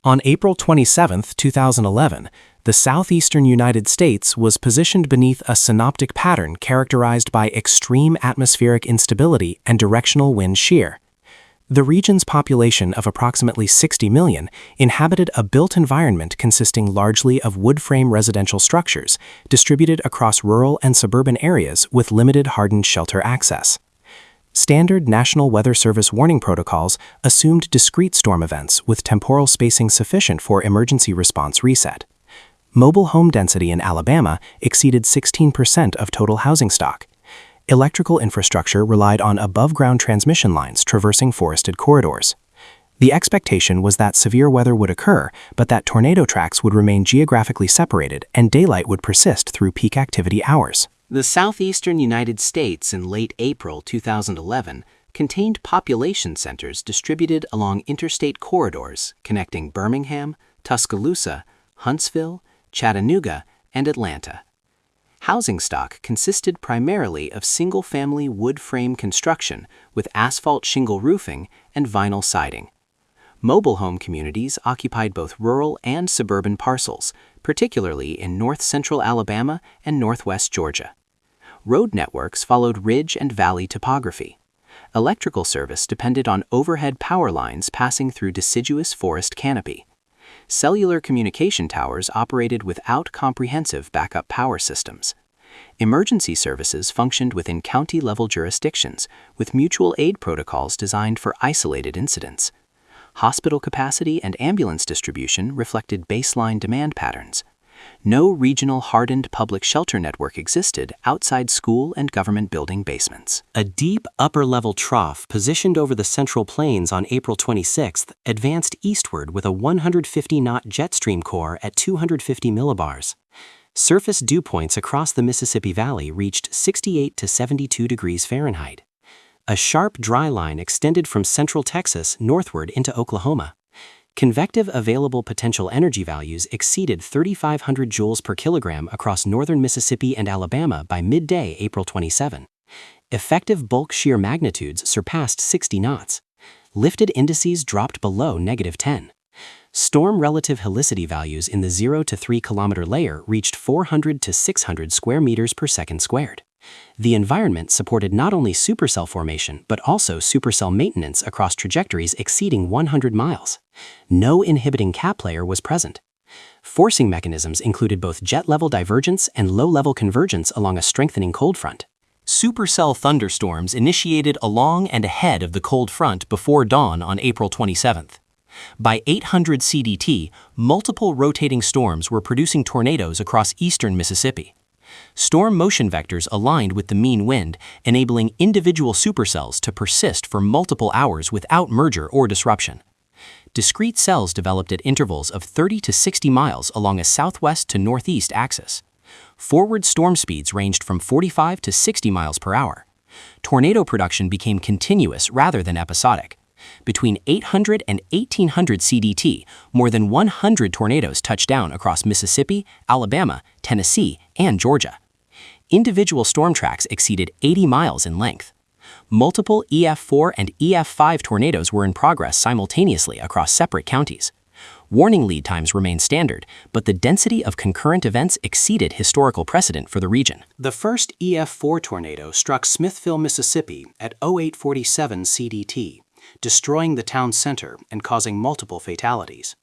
On April 27, 2011, the southeastern United States was positioned beneath a synoptic pattern characterized by extreme atmospheric instability and directional wind shear. The region's population of approximately 60 million inhabited a built environment consisting largely of wood-frame residential structures distributed across rural and suburban areas with limited hardened shelter access. Standard National Weather Service warning protocols assumed discrete storm events with temporal spacing sufficient for emergency response reset. Mobile home density in Alabama exceeded 16% of total housing stock. Electrical infrastructure relied on above-ground transmission lines traversing forested corridors. The expectation was that severe weather would occur, but that tornado tracks would remain geographically separated and daylight would persist through peak activity hours. The southeastern United States in late April 2011 contained population centers distributed along interstate corridors connecting Birmingham, Tuscaloosa, Huntsville, Chattanooga, and Atlanta. Housing stock consisted primarily of single-family wood frame construction with asphalt shingle roofing and vinyl siding. Mobile home communities occupied both rural and suburban parcels, particularly in north-central Alabama and northwest Georgia. Road networks followed ridge and valley topography. Electrical service depended on overhead power lines passing through deciduous forest canopy. Cellular communication towers operated without comprehensive backup power systems. Emergency services functioned within county-level jurisdictions with mutual aid protocols designed for isolated incidents. Hospital capacity and ambulance distribution reflected baseline demand patterns. No regional hardened public shelter network existed outside school and government building basements. A deep upper-level trough positioned over the Central Plains on April 26 advanced eastward with a 150-knot jet stream core at 250 millibars. Surface dew points across the Mississippi Valley reached 68 to 72 degrees Fahrenheit. A sharp dry line extended from central Texas northward into Oklahoma. Convective available potential energy values exceeded 3,500 joules per kilogram across northern Mississippi and Alabama by midday April 27. Effective bulk shear magnitudes surpassed 60 knots. Lifted indices dropped below -10. Storm relative helicity values in the 0 to 3 kilometer layer reached 400 to 600 square meters per second squared. The environment supported not only supercell formation but also supercell maintenance across trajectories exceeding 100 miles. No inhibiting cap layer was present. Forcing mechanisms included both jet-level divergence and low-level convergence along a strengthening cold front. Supercell thunderstorms initiated along and ahead of the cold front before dawn on April 27. By 800 CDT, multiple rotating storms were producing tornadoes across eastern Mississippi. Storm motion vectors aligned with the mean wind, enabling individual supercells to persist for multiple hours without merger or disruption. Discrete cells developed at intervals of 30 to 60 miles along a southwest to northeast axis. Forward storm speeds ranged from 45 to 60 miles per hour. Tornado production became continuous rather than episodic. Between 800 and 1800 CDT, more than 100 tornadoes touched down across Mississippi, Alabama, Tennessee, and Georgia. Individual storm tracks exceeded 80 miles in length. Multiple EF4 and EF5 tornadoes were in progress simultaneously across separate counties. Warning lead times remained standard, but the density of concurrent events exceeded historical precedent for the region. The first EF4 tornado struck Smithville, Mississippi at 0847 CDT. Destroying the town center and causing multiple fatalities.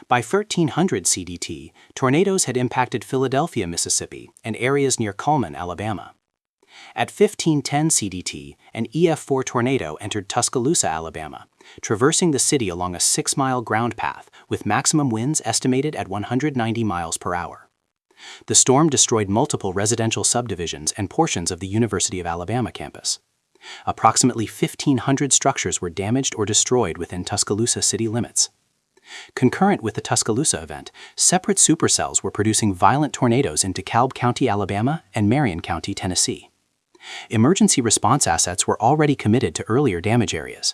By 1300 CDT, tornadoes had impacted Philadelphia, Mississippi, and areas near Cullman, Alabama. At 1510 CDT, an EF4 tornado entered Tuscaloosa, Alabama, traversing the city along a 6-mile ground path with maximum winds estimated at 190 miles per hour. The storm destroyed multiple residential subdivisions and portions of the University of Alabama campus. Approximately 1,500 structures were damaged or destroyed within Tuscaloosa city limits. Concurrent with the Tuscaloosa event, separate supercells were producing violent tornadoes in DeKalb County, Alabama, and Marion County, Tennessee. Emergency response assets were already committed to earlier damage areas.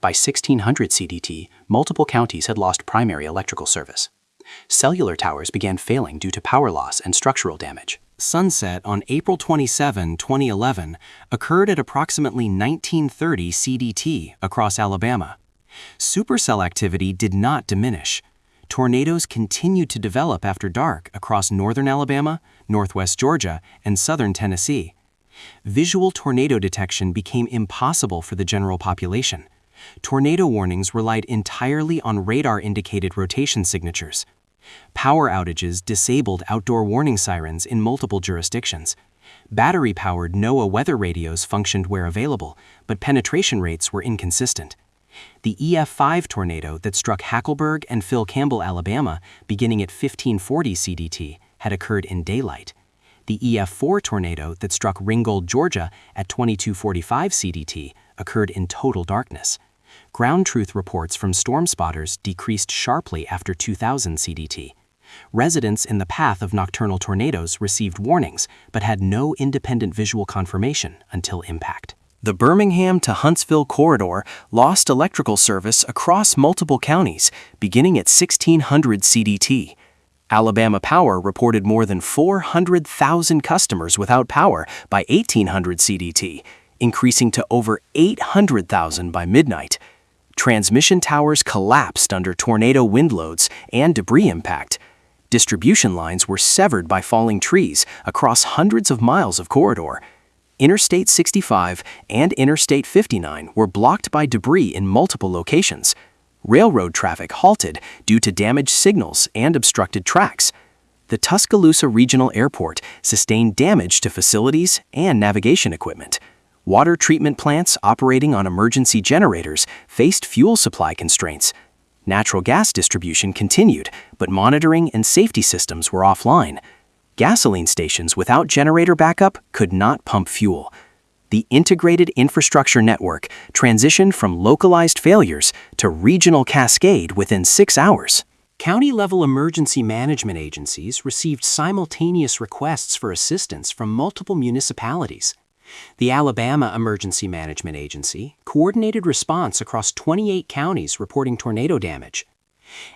By 1600 CDT, multiple counties had lost primary electrical service. Cellular towers began failing due to power loss and structural damage. Sunset on April 27, 2011, occurred at approximately 1930 CDT across Alabama. Supercell activity did not diminish. Tornadoes continued to develop after dark across northern Alabama, northwest Georgia, and southern Tennessee. Visual tornado detection became impossible for the general population. Tornado warnings relied entirely on radar-indicated rotation signatures. Power outages disabled outdoor warning sirens in multiple jurisdictions. Battery-powered NOAA weather radios functioned where available, but penetration rates were inconsistent. The EF5 tornado that struck Hackleburg and Phil Campbell, Alabama, beginning at 1540 CDT, had occurred in daylight. The EF4 tornado that struck Ringgold, Georgia, at 2245 CDT occurred in total darkness. Ground truth reports from storm spotters decreased sharply after 2000 CDT. Residents in the path of nocturnal tornadoes received warnings, but had no independent visual confirmation until impact. The Birmingham to Huntsville corridor lost electrical service across multiple counties, beginning at 1600 CDT. Alabama Power reported more than 400,000 customers without power by 1800 CDT, increasing to over 800,000 by midnight. Transmission towers collapsed under tornado wind loads and debris impact. Distribution lines were severed by falling trees across hundreds of miles of corridor. Interstate 65 and Interstate 59 were blocked by debris in multiple locations. Railroad traffic halted due to damaged signals and obstructed tracks. The Tuscaloosa Regional Airport sustained damage to facilities and navigation equipment. Water treatment plants operating on emergency generators faced fuel supply constraints. Natural gas distribution continued, but monitoring and safety systems were offline. Gasoline stations without generator backup could not pump fuel. The integrated infrastructure network transitioned from localized failures to regional cascade within 6 hours. County-level emergency management agencies received simultaneous requests for assistance from multiple municipalities. The Alabama Emergency Management Agency coordinated response across 28 counties reporting tornado damage.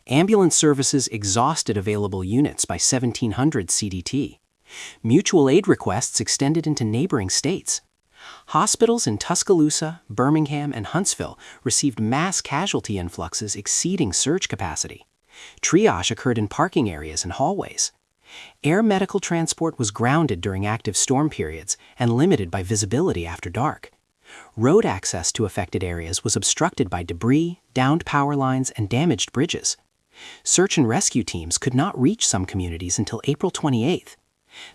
Ambulance services exhausted available units by 1700 CDT. Mutual aid requests extended into neighboring states. Hospitals in Tuscaloosa, Birmingham, and Huntsville received mass casualty influxes exceeding surge capacity. Triage occurred in parking areas and hallways. Air medical transport was grounded during active storm periods and limited by visibility after dark. Road access to affected areas was obstructed by debris, downed power lines, and damaged bridges. Search and rescue teams could not reach some communities until April 28th.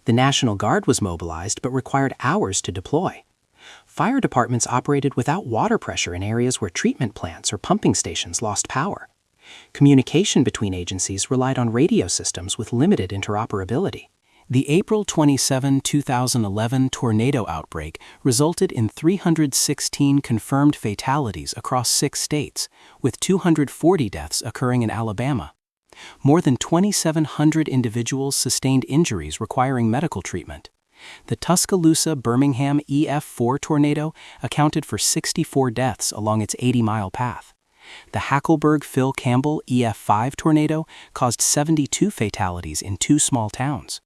The National Guard was mobilized but required hours to deploy. Fire departments operated without water pressure in areas where treatment plants or pumping stations lost power. Communication between agencies relied on radio systems with limited interoperability. The April 27, 2011 tornado outbreak resulted in 316 confirmed fatalities across 6 states, with 240 deaths occurring in Alabama. More than 2,700 individuals sustained injuries requiring medical treatment. The Tuscaloosa-Birmingham EF4 tornado accounted for 64 deaths along its 80-mile path. The Hackleburg-Phil Campbell EF5 tornado caused 72 fatalities in 2 small towns.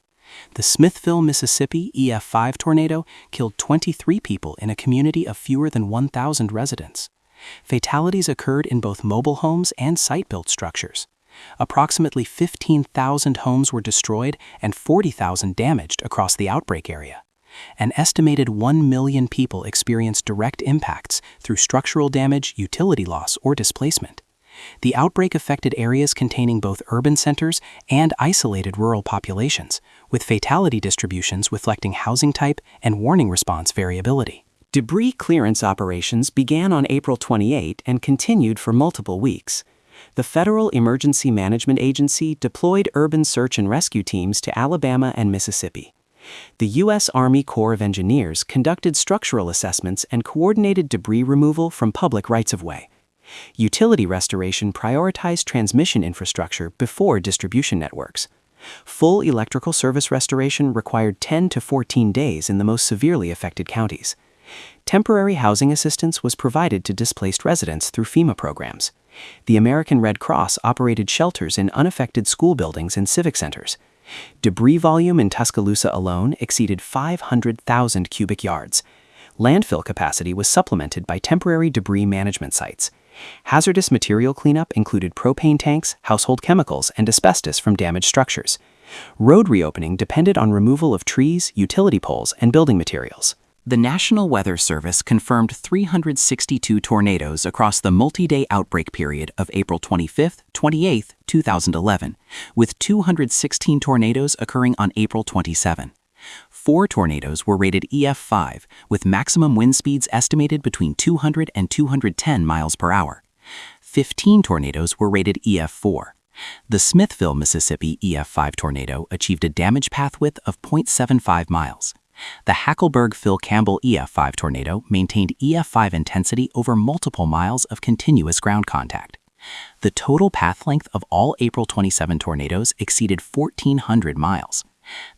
The Smithville, Mississippi EF5 tornado killed 23 people in a community of fewer than 1,000 residents. Fatalities occurred in both mobile homes and site-built structures. Approximately 15,000 homes were destroyed and 40,000 damaged across the outbreak area. An estimated 1 million people experienced direct impacts through structural damage, utility loss, or displacement. The outbreak affected areas containing both urban centers and isolated rural populations, with fatality distributions reflecting housing type and warning response variability. Debris clearance operations began on April 28 and continued for multiple weeks. The Federal Emergency Management Agency deployed urban search and rescue teams to Alabama and Mississippi. The U.S. Army Corps of Engineers conducted structural assessments and coordinated debris removal from public rights-of-way. Utility restoration prioritized transmission infrastructure before distribution networks. Full electrical service restoration required 10 to 14 days in the most severely affected counties. Temporary housing assistance was provided to displaced residents through FEMA programs. The American Red Cross operated shelters in unaffected school buildings and civic centers. Debris volume in Tuscaloosa alone exceeded 500,000 cubic yards. Landfill capacity was supplemented by temporary debris management sites. Hazardous material cleanup included propane tanks, household chemicals, and asbestos from damaged structures. Road reopening depended on removal of trees, utility poles, and building materials. The National Weather Service confirmed 362 tornadoes across the multi-day outbreak period of April 25, 28, 2011, with 216 tornadoes occurring on April 27. 4 tornadoes were rated EF5, with maximum wind speeds estimated between 200 and 210 miles per hour. 15 tornadoes were rated EF4. The Smithville, Mississippi EF5 tornado achieved a damage path width of 0.75 miles. The Hackleburg-Phil Campbell EF5 tornado maintained EF5 intensity over multiple miles of continuous ground contact. The total path length of all April 27 tornadoes exceeded 1,400 miles.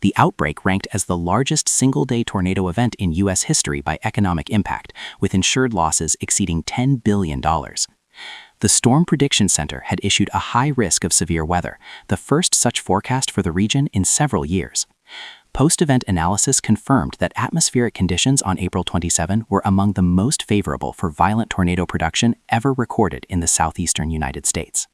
The outbreak ranked as the largest single-day tornado event in U.S. history by economic impact, with insured losses exceeding $10 billion. The Storm Prediction Center had issued a high risk of severe weather, the first such forecast for the region in several years. Post-event analysis confirmed that atmospheric conditions on April 27 were among the most favorable for violent tornado production ever recorded in the southeastern United States.